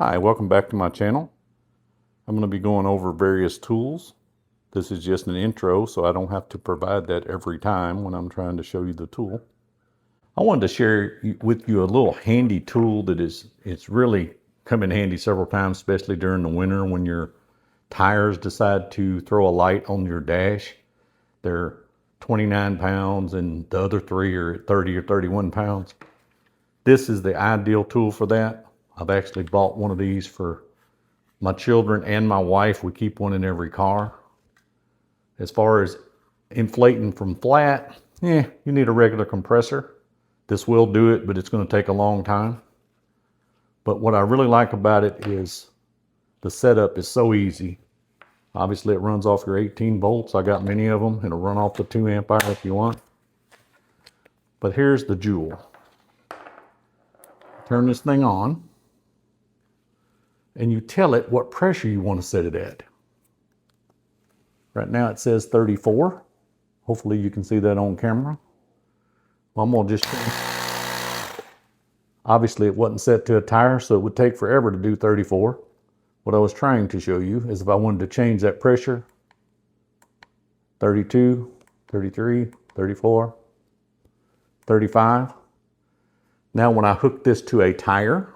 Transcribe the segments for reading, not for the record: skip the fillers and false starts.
Hi, welcome back to my channel. I'm going to be going over various tools. This is just an intro, so I don't have to provide that every time when I'm trying to show you the tool. I wanted to share with you a little handy tool that it's really come in handy several times, especially during the winter when your tires decide to throw a light on your dash. They're 29 pounds and the other three are 30 or 31 pounds. This is the ideal tool for that. I've actually bought one of these for my children and my wife. We keep one in every car. As far as inflating from flat, you need a regular compressor. This will do it, but it's going to take a long time. But what I really like about it is the setup is so easy. Obviously it runs off your 18 volts. I got many of them. It'll run off the 2 amp hour if you want. But here's the jewel. Turn this thing on and you tell it what pressure you want to set it at. Right now it says 34. Hopefully you can see that on camera. Well, I'm going to just change. Obviously it wasn't set to a tire, so it would take forever to do 34. What I was trying to show you is if I wanted to change that pressure, 32, 33, 34, 35. Now when I hook this to a tire,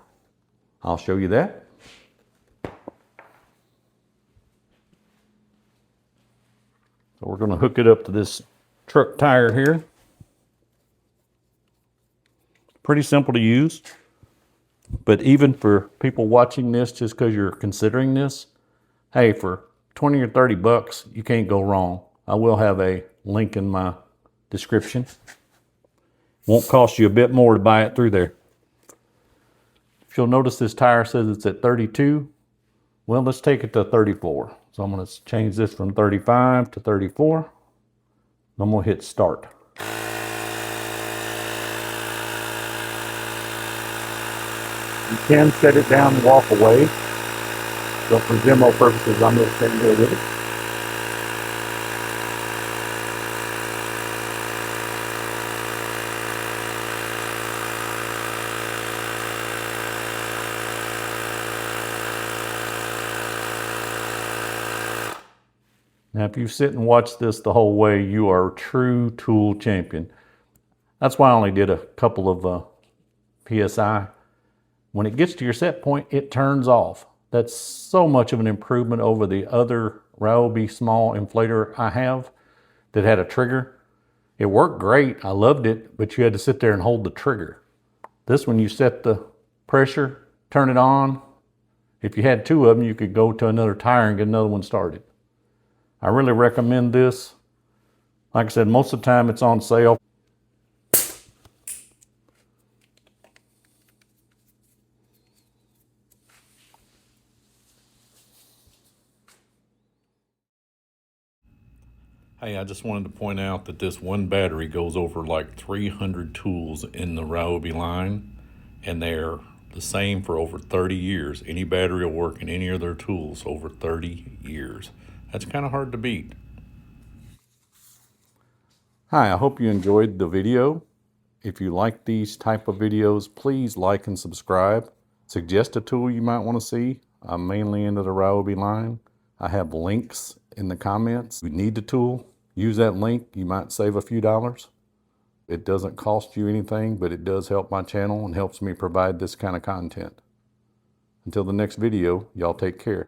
I'll show you that. So we're going to hook it up to this truck tire here. Pretty simple to use. But even for people watching this, just because you're considering this, hey, for 20 or 30 bucks, you can't go wrong. I will have a link in my description. Won't cost you a bit more to buy it through there. If you'll notice, this tire says it's at 32. Well, let's take it to 34. So I'm going to change this from 35 to 34. I'm going to hit start. You can set it down and walk away. But for demo purposes, I'm going to stay here with it. Now, if you sit and watch this the whole way, you are a true tool champion. That's why I only did a couple of PSI. When it gets to your set point, it turns off. That's so much of an improvement over the other Ryobi small inflator I have that had a trigger. It worked great. I loved it, but you had to sit there and hold the trigger. This one, you set the pressure, turn it on. If you had two of them, you could go to another tire and get another one started. I really recommend this. Like I said, most of the time it's on sale. Hey, I just wanted to point out that this one battery goes over like 300 tools in the Ryobi line, and they're the same for over 30 years. Any battery will work in any of their tools over 30 years. That's kind of hard to beat. Hi, I hope you enjoyed the video. If you like these type of videos, please like and subscribe. Suggest a tool you might want to see. I'm mainly into the Ryobi line. I have links in the comments. If you need the tool, use that link. You might save a few dollars. It doesn't cost you anything, but it does help my channel and helps me provide this kind of content. Until the next video, y'all take care.